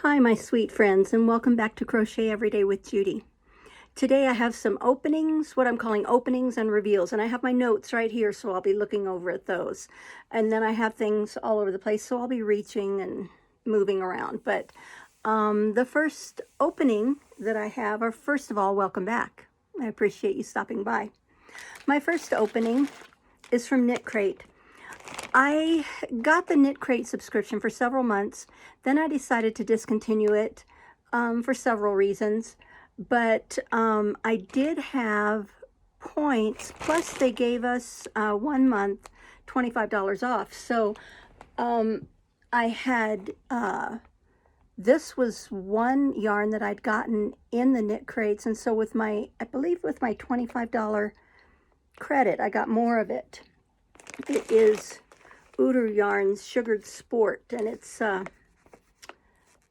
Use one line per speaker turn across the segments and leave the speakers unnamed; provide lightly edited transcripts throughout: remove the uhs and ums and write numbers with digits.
Hi my sweet friends, and welcome back to Crochet Everyday with Judy. Today I have some openings, what I'm calling openings and reveals, and I have my notes right here, so I'll be looking over at those. And then I have things all over the place, so I'll be reaching and moving around. But the first opening that I have, or first of all, welcome back. I appreciate you stopping by. My first opening is from Knit Crate. I got the Knit Crate subscription for several months. Then I decided to discontinue it for several reasons. But I did have points, plus they gave us 1 month $25 off. So I had, this was one yarn that I'd gotten in the Knit Crates. And so with my, I believe with my $25 credit, I got more of it. It is Uter Yarns Sugared Sport, and it's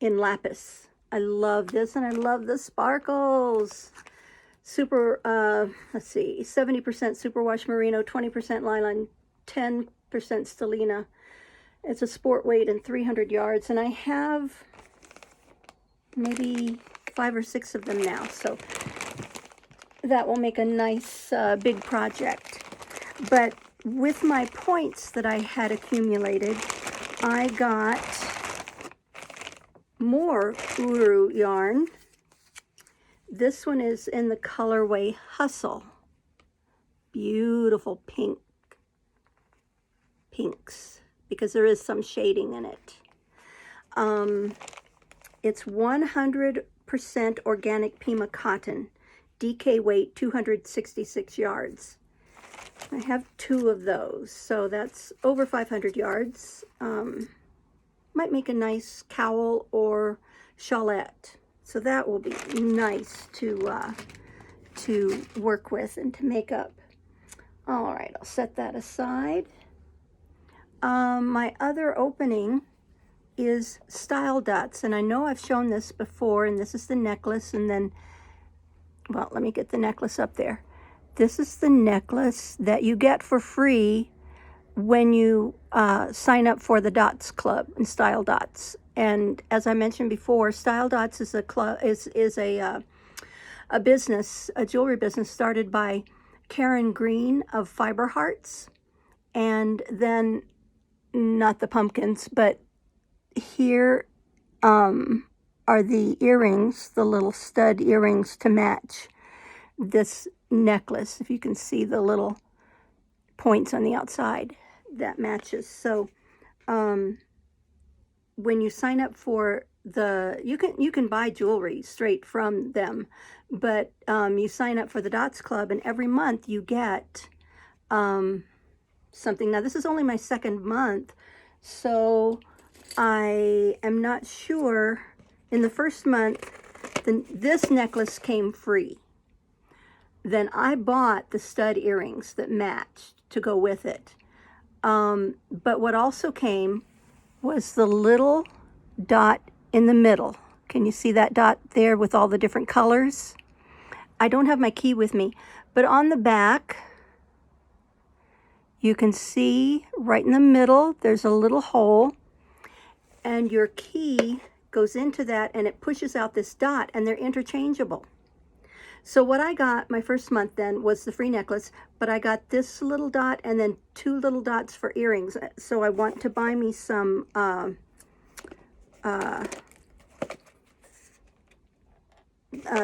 in lapis. I love this, and I love the sparkles. Super, let's see, 70% superwash merino, 20% nylon, 10% stellina. It's a sport weight and 300 yards, and I have maybe 5 or 6 of them now, so that will make a nice big project. But with my points that I had accumulated, I got more Uru yarn. This one is in the colorway Hustle. Beautiful pinks, because there is some shading in it. It's 100% organic Pima cotton, DK weight 266 yards. I have 2 of those, so that's over 500 yards. Might make a nice cowl or shawlette. So that will be nice to work with and to make up. All right, I'll set that aside. My other opening is Style Dots, and I know I've shown this before, and this is the necklace, and then, well, let me get the necklace up there. This is the necklace that you get for free when you sign up for the Dots Club and Style Dots. And as I mentioned before, Style Dots is a club, is a business, a jewelry business started by Karen Green of Fiber Hearts, and then not the pumpkins, but here are the earrings, the little stud earrings to match this necklace. If you can see the little points on the outside, that matches. So when you sign up for the, you can buy jewelry straight from them, but you sign up for the Dots Club, and every month you get something. Now this is only my 2nd month, so I am not sure. In the first month, this necklace came free. Then I bought the stud earrings that matched to go with it. But what also came was the little dot in the middle. Can you see that dot there with all the different colors? I don't have my key with me, but on the back, you can see right in the middle, there's a little hole, and your key goes into that, and it pushes out this dot, and they're interchangeable. So what I got my first month then was the free necklace, but I got this little dot and then 2 little dots for earrings. So I want to buy me some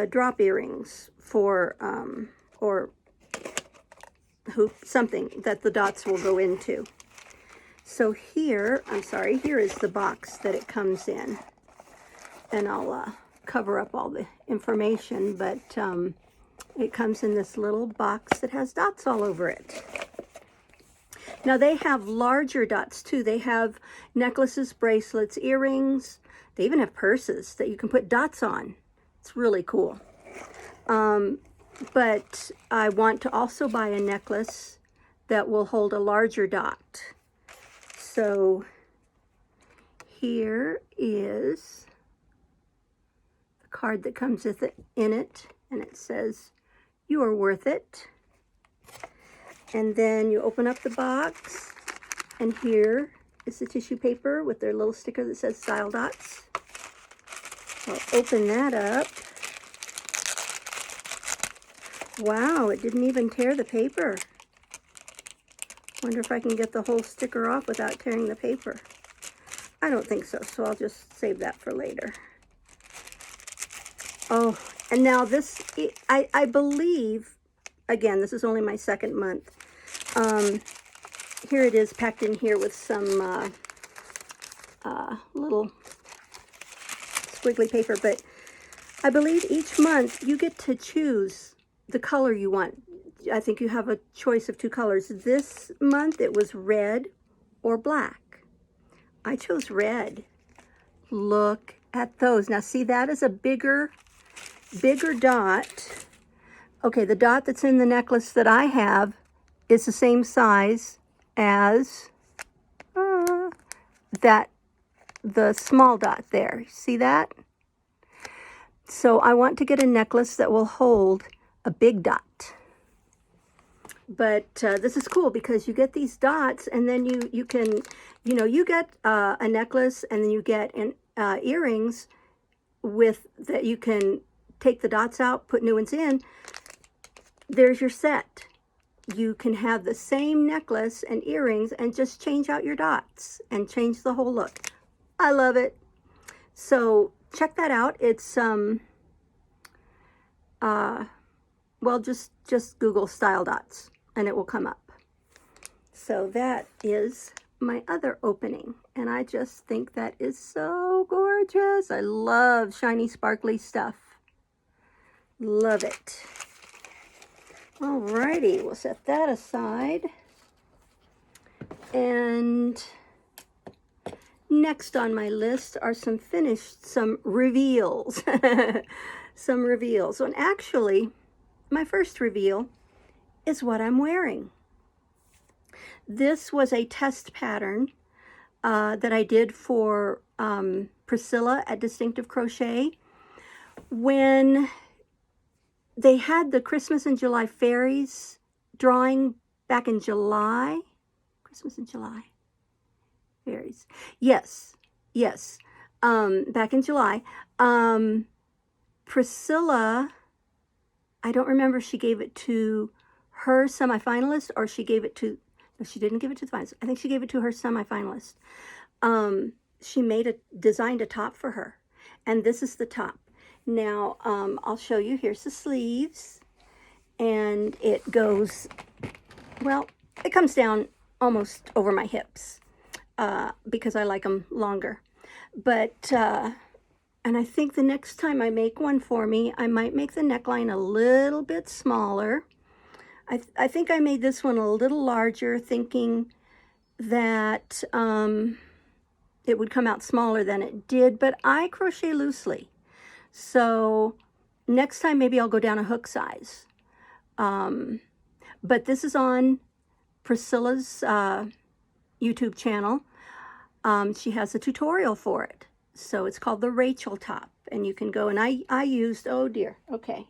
drop earrings for, or hoop, something that the dots will go into. So here, I'm sorry, here is the box that it comes in. And I'll cover up all the information, but it comes in this little box that has dots all over it. Now they have larger dots too. They have necklaces, bracelets, earrings. They even have purses that you can put dots on. It's really cool. But I want to also buy a necklace that will hold a larger dot. So here is card that comes with it in it, and it says, "You are worth it." And then you open up the box, and here is the tissue paper with their little sticker that says Style Dots. I'll open that up. Wow, it didn't even tear the paper. Wonder if I can get the whole sticker off without tearing the paper. I don't think so, so I'll just save that for later. Oh, and now this, I believe, again, this is only my second month. Here it is packed in here with some little squiggly paper, but I believe each month you get to choose the color you want. I think you have a choice of 2 colors. This month it was red or black. I chose red. Look at those. Now see, that is a bigger dot. Okay, the dot that's in the necklace that I have is the same size as the small dot there. See that? So I want to get a necklace that will hold a big dot. But this is cool because you get these dots, and then you can, you get a necklace, and then you get earrings with that you can take the dots out, put new ones in. There's your set. You can have the same necklace and earrings and just change out your dots and change the whole look. I love it. So check that out. It's well, just Google style dots and it will come up. So that is my other opening, and I just think that is so gorgeous. I love shiny sparkly stuff. Love it. Alrighty, we'll set that aside. And next on my list are some reveals. Some reveals. And actually, my first reveal is what I'm wearing. This was a test pattern that I did for Priscilla at Distinctive Crochet when they had the Christmas in July fairies drawing back in July. Christmas in July. Fairies. Yes. Back in July. Priscilla, I don't remember if she gave it to her semifinalist or she gave it to, no, she didn't give it to the finalists. I think she gave it to her semifinalist. She designed a top for her, and this is the top. Now, I'll show you. Here's the sleeves, and it goes, well, it comes down almost over my hips because I like them longer. But, and I think the next time I make one for me, I might make the neckline a little bit smaller. I think I made this one a little larger, thinking that it would come out smaller than it did, but I crochet loosely. So next time maybe I'll go down a hook size. But this is on Priscilla's YouTube channel. She has a tutorial for it. So it's called the Rachel top. And you can go, and I used, oh dear, okay.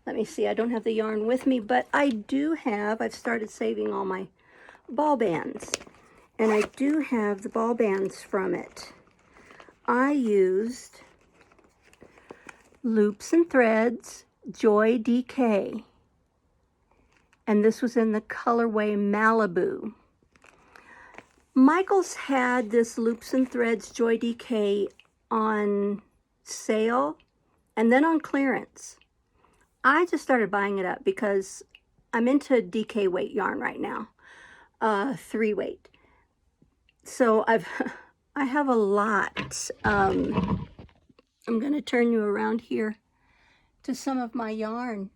Let me see, I don't have the yarn with me, but I do have, I've started saving all my ball bands. And I do have the ball bands from it. I used Loops and Threads Joy DK. And this was in the colorway Malibu. Michael's had this Loops and Threads Joy DK on sale and then on clearance. I just started buying it up because I'm into DK weight yarn right now, 3 weight. So I have a lot. I'm going to turn you around here to some of my yarn,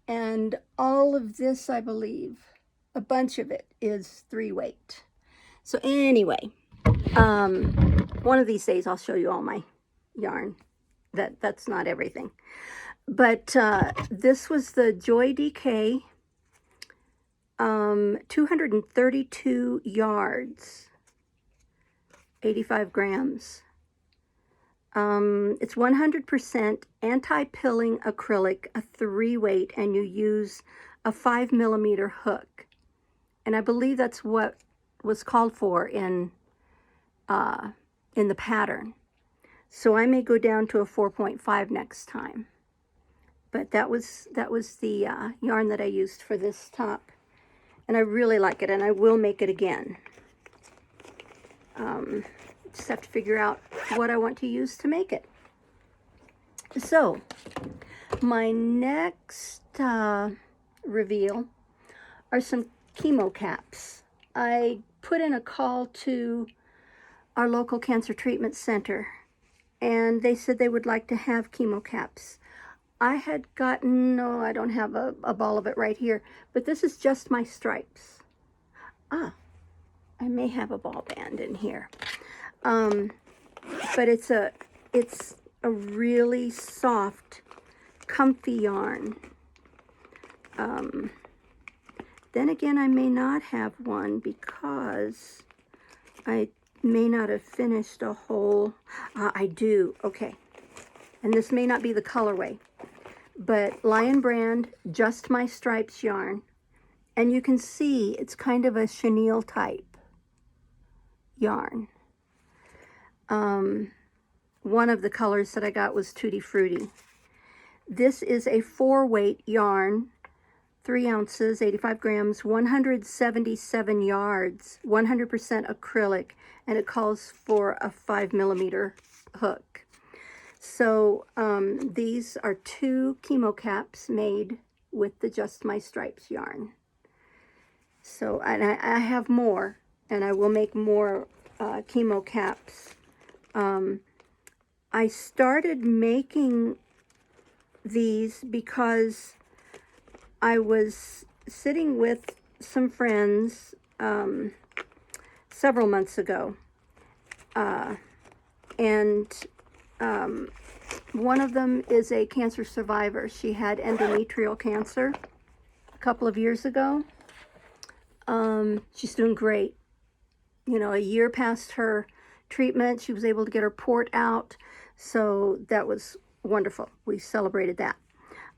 and all of this, I believe, a bunch of it is 3 weight. So anyway, one of these days I'll show you all my yarn. That's not everything. But this was the Joy DK, 232 yards, 85 grams. It's 100% anti-pilling acrylic, a 3 weight, and you use a 5mm hook. And I believe that's what was called for in the pattern. So I may go down to a 4.5 next time. But that was the yarn that I used for this top. And I really like it, and I will make it again. Just have to figure out what I want to use to make it. So, my next reveal are some Chemo Caps. I put in a call to our local cancer treatment center, and they said they would like to have Chemo Caps. I had gotten, no, I don't have a ball of it right here, but this is just my stripes. Ah, I may have a ball band in here. But it's a really soft, comfy yarn. Then again, I may not have one because I may not have finished a whole, I do, okay. And this may not be the colorway, but Lion Brand, Just My Stripes yarn. And you can see it's kind of a chenille type yarn. One of the colors that I got was Tutti Frutti. This is a 4-weight yarn, 3 ounces, 85 grams, 177 yards, 100% acrylic, and it calls for a 5mm hook. So these are 2 Chemo Caps made with the Just My Stripes yarn. So, and I have more, and I will make more Chemo Caps. I started making these because I was sitting with some friends several months ago, and one of them is a cancer survivor. She had endometrial cancer a couple of years ago. She's doing great. You know, a year past her treatment, she was able to get her port out, so that was wonderful. We celebrated that.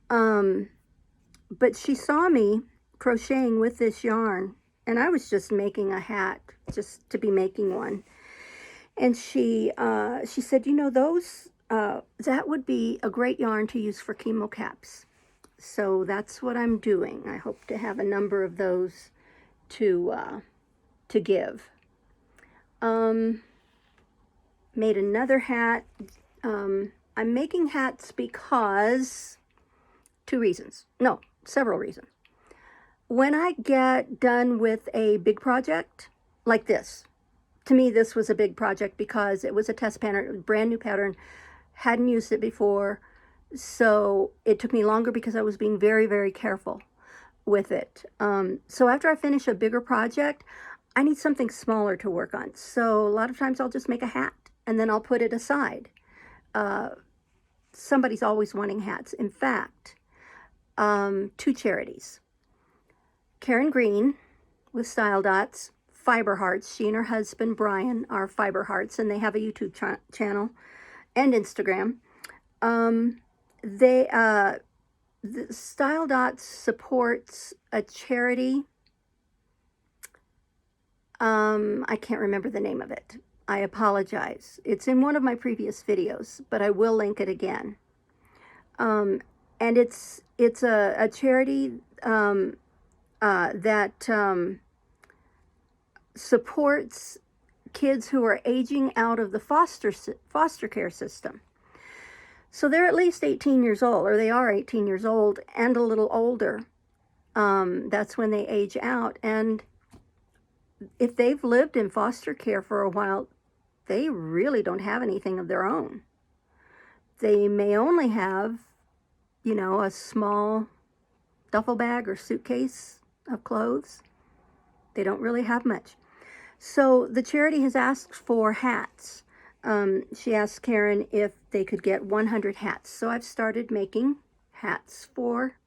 But she saw me crocheting with this yarn, and I was just making a hat, just to be making one. And she said, you know, those that would be a great yarn to use for Chemo Caps. So that's what I'm doing. I hope to have a number of those to give. Made another hat. I'm making hats because several reasons. When I get done with a big project like this, to me this was a big project because it was a test pattern, brand new pattern, hadn't used it before, so it took me longer because I was being very, very careful with it. So after I finish a bigger project, I need something smaller to work on. So a lot of times I'll just make a hat and then I'll put it aside. Somebody's always wanting hats. In fact, 2 charities. Karen Green with Style Dots, Fiber Hearts. She and her husband Brian are Fiber Hearts, and they have a YouTube channel and Instagram. The Style Dots supports a charity. I can't remember the name of it. I apologize. It's in one of my previous videos, but I will link it again. And it's a charity that supports kids who are aging out of the foster care system. So they're at least 18 years old, or they are 18 years old and a little older. That's when they age out. And if they've lived in foster care for a while, they really don't have anything of their own. They may only have, you know, a small duffel bag or suitcase of clothes. They don't really have much. So the charity has asked for hats. She asked Karen if they could get 100 hats. So I've started making hats for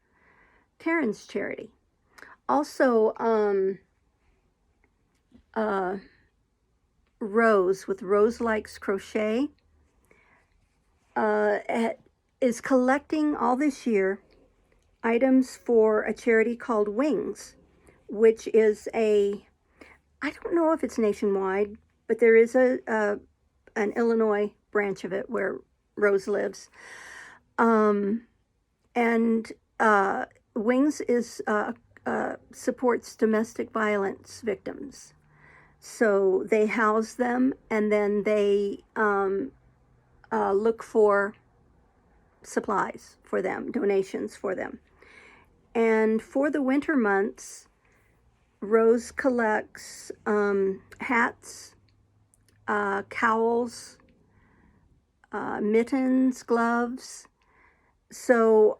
Karen's charity. Also, Rose with Rose Likes Crochet is collecting all this year items for a charity called Wings, which is I don't know if it's nationwide, but there is an Illinois branch of it where Rose lives. Wings is supports domestic violence victims. So they house them, and then they look for supplies for them, donations for them. And for the winter months, Rose collects hats, cowls, mittens, gloves. So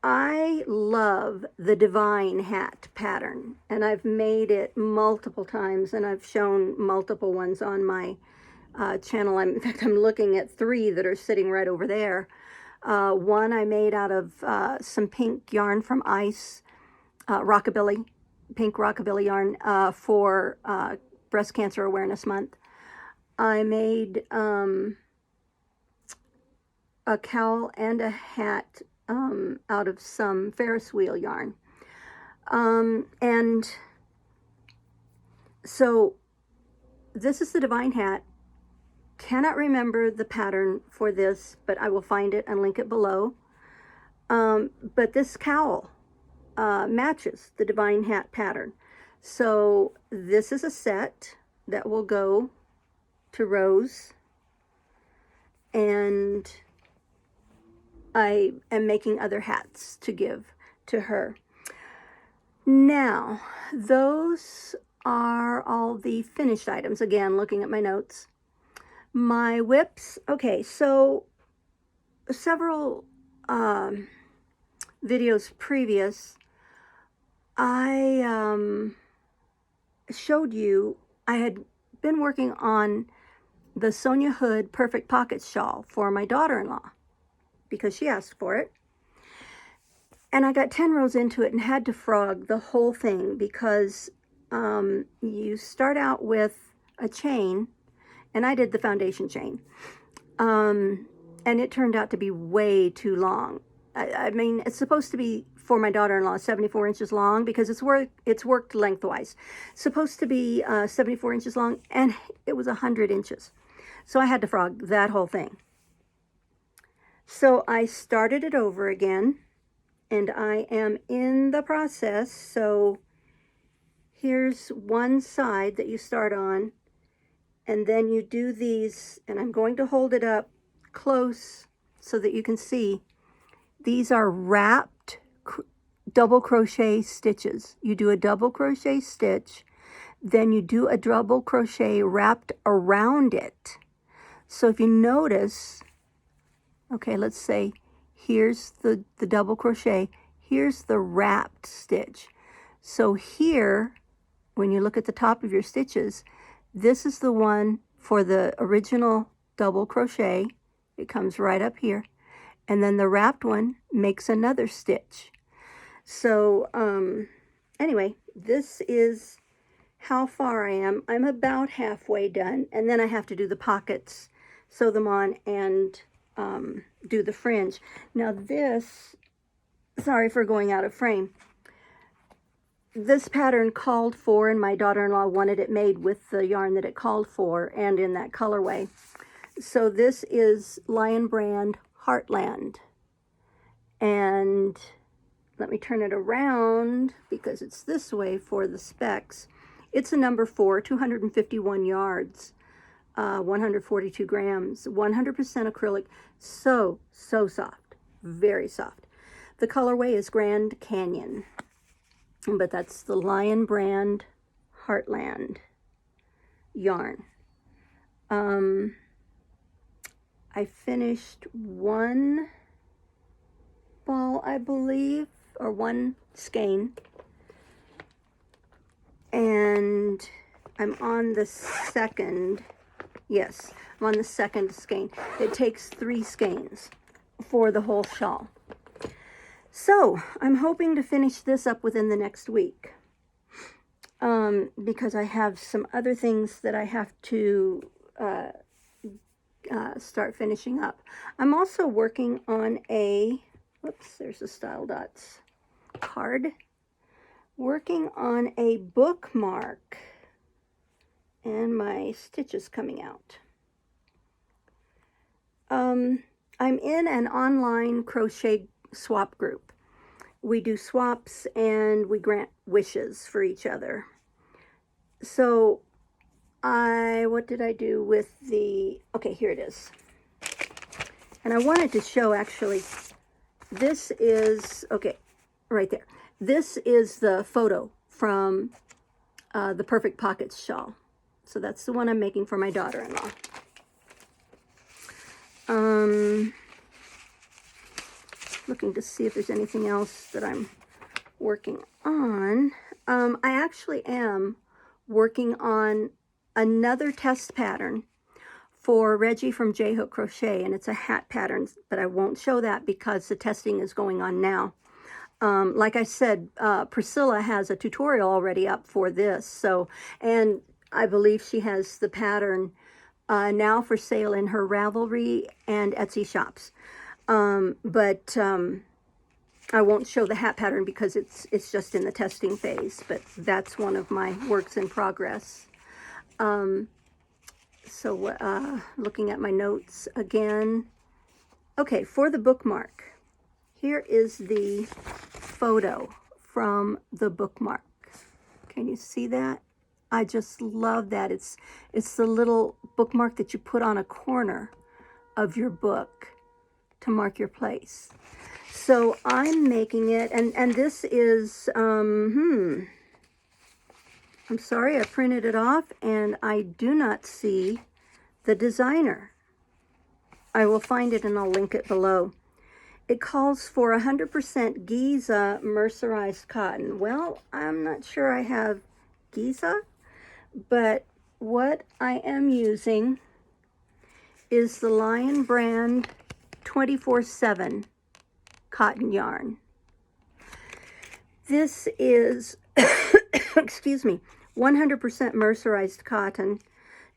I love the divine hat pattern, and I've made it multiple times, and I've shown multiple ones on my channel. In fact, I'm looking at 3 that are sitting right over there. One I made out of some pink yarn from Ice, rockabilly, pink rockabilly yarn for Breast Cancer Awareness Month. I made a cowl and a hat out of some Ferris wheel yarn. And so this is the divine hat. Cannot remember the pattern for this, but I will find it and link it below. But this cowl matches the divine hat pattern. So this is a set that will go to Rose, and I am making other hats to give to her. Now, those are all the finished items. Again, looking at my notes. My whips, okay, so several videos previous, I showed you I had been working on the Sonia Hood Perfect Pockets shawl for my daughter-in-law because she asked for it. And I got 10 rows into it and had to frog the whole thing because you start out with a chain, and I did the foundation chain, and it turned out to be way too long. I mean, it's supposed to be, for my daughter-in-law, 74 inches long because it's worked lengthwise. Supposed to be 74 inches long, and it was 100 inches. So I had to frog that whole thing. So I started it over again, and I am in the process. So here's one side that you start on, and then you do these, and I'm going to hold it up close so that you can see. These are wrapped double crochet stitches. You do a double crochet stitch, then you do a double crochet wrapped around it. So if you notice, okay, let's say here's the double crochet, here's the wrapped stitch. So here, when you look at the top of your stitches, this is the one for the original double crochet. It comes right up here. And then the wrapped one makes another stitch. So anyway, this is how far I am. I'm about halfway done, and then I have to do the pockets, sew them on, and do the fringe. Now this, sorry for going out of frame, this pattern called for, and my daughter-in-law wanted it made with the yarn that it called for and in that colorway. So this is Lion Brand Heartland, and let me turn it around because it's this way for the specs. It's a number 4, 251 yards, 142 grams, 100% acrylic, so soft, very soft. The colorway is Grand Canyon, but that's the Lion Brand Heartland yarn. I finished one ball, I believe, or one skein, and I'm on the second. Yes, I'm on the second skein. It takes 3 skeins for the whole shawl. So I'm hoping to finish this up within the next week, because I have some other things that I have to start finishing up. I'm also working on a, whoops, there's the Style Dots card. Working on a bookmark, and my stitch is coming out. I'm in an online crochet swap group. We do swaps and we grant wishes for each other. So what did I do with the, okay, here it is. And I wanted to show, actually, this is, okay, right there. This is the photo from the Perfect Pockets shawl. So that's the one I'm making for my daughter-in-law. Looking to see if there's anything else that I'm working on. I actually am working on another test pattern for Reggie from J Hook Crochet, and it's a hat pattern, but I won't show that because the testing is going on now. Like I said, Priscilla has a tutorial already up for this, so, and I believe she has the pattern now for sale in her Ravelry and Etsy shops. But I won't show the hat pattern because it's just in the testing phase, but that's one of my works in progress. Looking at my notes again. Okay, for the bookmark, here is the photo from the bookmark. Can you see that? I just love that. It's the little bookmark that you put on a corner of your book to mark your place. So I'm making it, and this is, I'm sorry, I printed it off and I do not see the designer. I will find it and I'll link it below. It calls for 100% Giza mercerized cotton. Well, I'm not sure I have Giza, but what I am using is the Lion brand 24/7 cotton yarn. This is, excuse me, 100% mercerized cotton,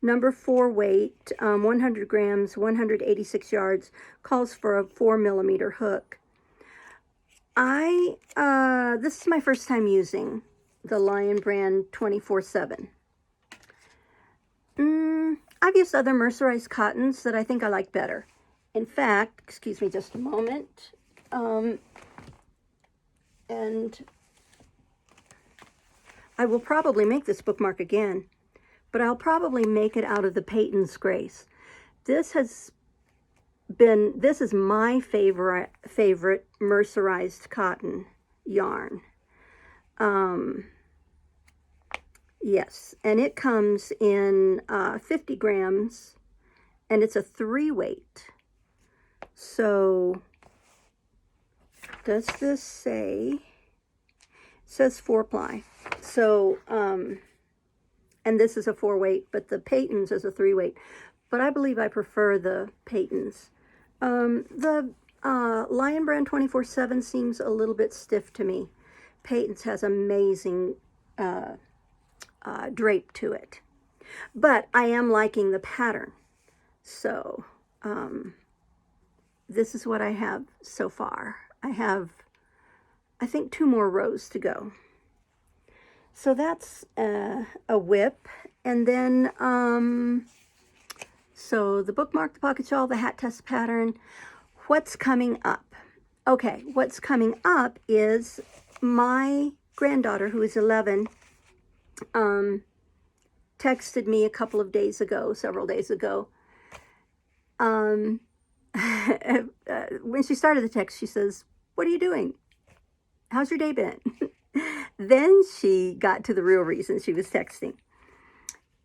number 4 weight, 100 grams, 186 yards, calls for a 4mm hook. This is my first time using the Lion brand 24/7. I've used other mercerized cottons that I think I like better. In fact, excuse me just a moment, and I will probably make this bookmark again, but I'll probably make it out of the Peyton's Grace. This is my favorite mercerized cotton yarn. Yes, and it comes in 50 grams, and it's a 3 weight. So, does this say? It says 4-ply. So, and this is a 4 weight, but the Peyton's is a 3 weight. But I believe I prefer the Peyton's. The Lion brand 24/7 seems a little bit stiff to me. Peyton's has amazing drape to it. But I am liking the pattern. So, this is what I have so far. I have, I think, 2 more rows to go. So that's a whip. And then, so the bookmark, the pocket shawl, the hat test pattern. What's coming up? Okay, what's coming up is my granddaughter, who is 11, texted me a couple of days ago, several days ago. When she started the text, she says, "What are you doing? How's your day been?" Then she got to the real reason she was texting.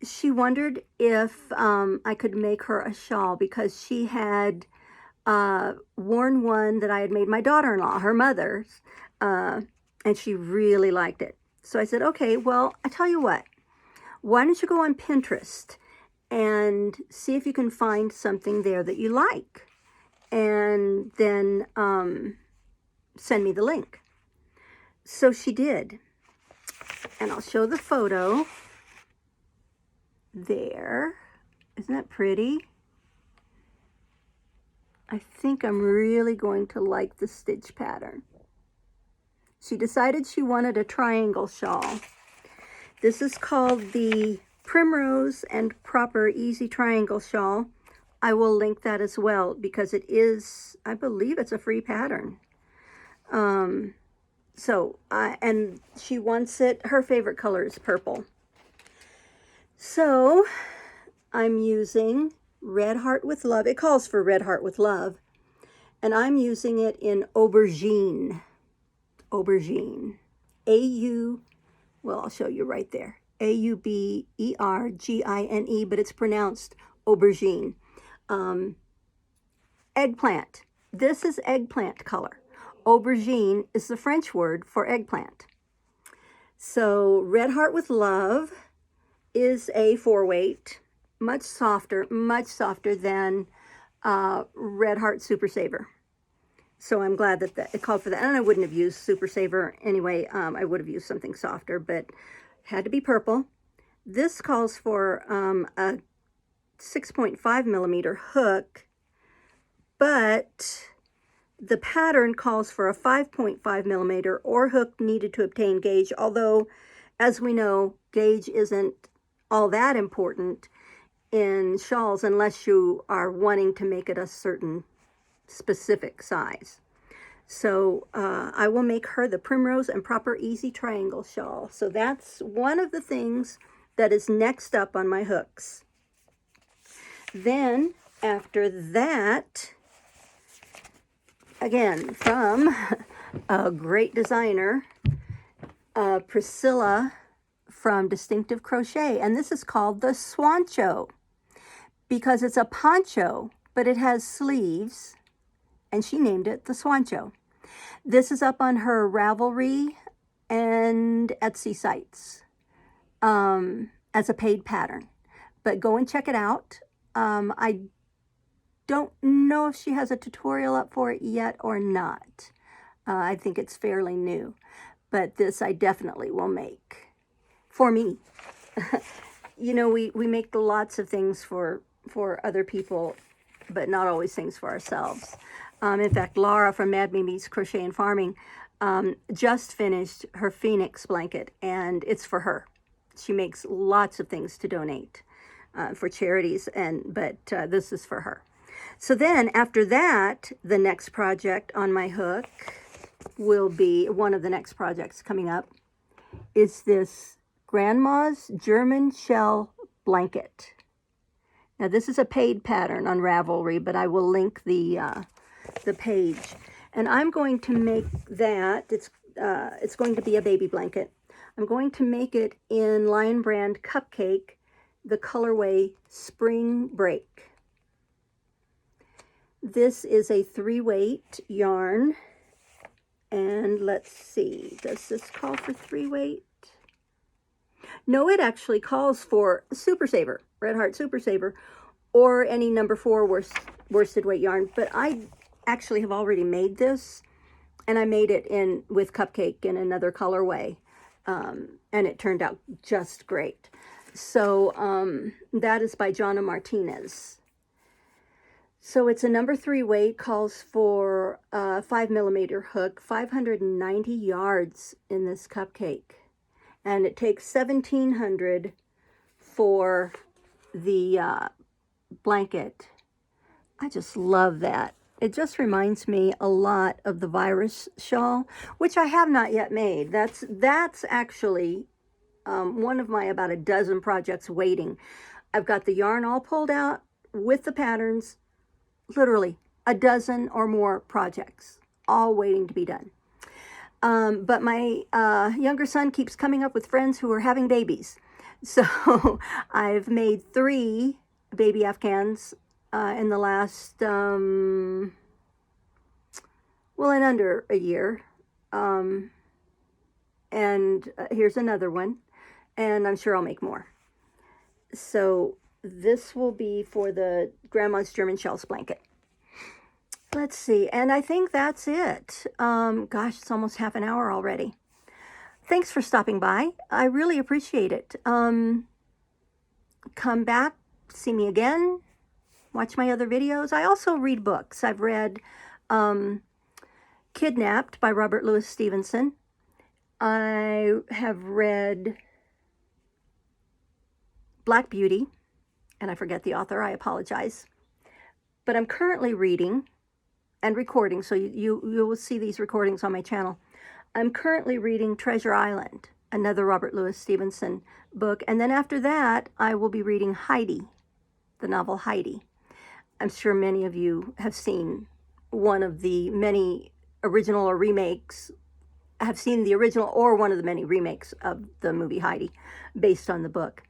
She wondered if I could make her a shawl because she had worn one that I had made my daughter-in-law, her mother's, and she really liked it. So I said, okay, well, I tell you what, why don't you go on Pinterest and see if you can find something there that you like, and then send me the link. So she did, and I'll show the photo there. Isn't that pretty? I think I'm really going to like the stitch pattern. She decided she wanted a triangle shawl. This is called the Primrose and Proper Easy Triangle Shawl, I will link that as well because it is, I believe it's a free pattern. And she wants it, her favorite color is purple. So I'm using Red Heart with Love. It calls for Red Heart with Love. And I'm using it in aubergine. Aubergine. Well, I'll show you right there. Aubergine, but it's pronounced aubergine. Eggplant. This is eggplant color. Aubergine is the French word for eggplant. So Red Heart with Love is a 4-weight, much softer than Red Heart Super Saver. So I'm glad that it called for that. And I wouldn't have used Super Saver anyway. I would have used something softer, but had to be purple. This calls for a 6.5 millimeter hook, but the pattern calls for a 5.5 millimeter or hook needed to obtain gauge, although, as we know, gauge isn't all that important in shawls unless you are wanting to make it a certain specific size. So I will make her the Primrose and Proper Easy Triangle shawl. So that's one of the things that is next up on my hooks. Then after that, again, from a great designer, Priscilla from Distinctive Crochet. And this is called the Swancho because it's a poncho, but it has sleeves. And she named it the Swancho. This is up on her Ravelry and Etsy sites as a paid pattern. But go and check it out. I don't know if she has a tutorial up for it yet or not. I think it's fairly new. But this I definitely will make for me. You know, we make lots of things for other people, but not always things for ourselves. In fact, Laura from Mad Mimi's Crochet and Farming just finished her Phoenix blanket, and it's for her. She makes lots of things to donate for charities, but this is for her. So then after that, the next project on my hook will be, one of the next projects coming up, is this Grandma's German Shell blanket. Now this is a paid pattern on Ravelry, but I will link the page. And I'm going to make that, it's going to be a baby blanket. I'm going to make it in Lion Brand Cupcake, the colorway Spring Break. This is a 3-weight yarn. And let's see, does this call for 3-weight? No, it actually calls for Super Saver, Red Heart Super Saver, or any number 4 worsted weight yarn. But I actually have already made this, and I made it with Cupcake in another colorway, and it turned out just great. So that is by Jonna Martinez. So it's a number 3 weight, calls for a 5 millimeter hook, 590 yards in this Cupcake, and it takes 1,700 for the blanket. I just love that. It just reminds me a lot of the Virus shawl, which I have not yet made. That's actually one of my about a dozen projects waiting. I've got the yarn all pulled out with the patterns, literally a dozen or more projects, all waiting to be done. But my younger son keeps coming up with friends who are having babies. So I've made 3 baby Afghans in the last, in under a year. And here's another one. And I'm sure I'll make more. So this will be for the Grandma's German Shells blanket. Let's see. And I think that's it. Gosh, it's almost half an hour already. Thanks for stopping by. I really appreciate it. Come back, see me again, watch my other videos. I also read books. I've read Kidnapped by Robert Louis Stevenson. I have read Black Beauty, and I forget the author, I apologize. But I'm currently reading and recording, so you will see these recordings on my channel. I'm currently reading Treasure Island, another Robert Louis Stevenson book. And then after that, I will be reading Heidi, the novel Heidi. I'm sure many of you have seen one of the many original or remakes, have seen the original or one of the many remakes of the movie Heidi based on the book.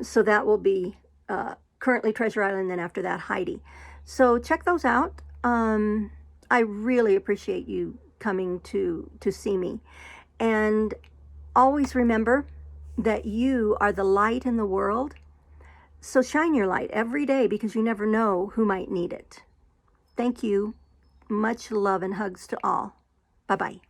So that will be currently Treasure Island, then after that Heidi. So check those out. I really appreciate you coming to see me. And always remember that you are the light in the world. So shine your light every day, because you never know who might need it. Thank you. Much love and hugs to all. Bye-bye.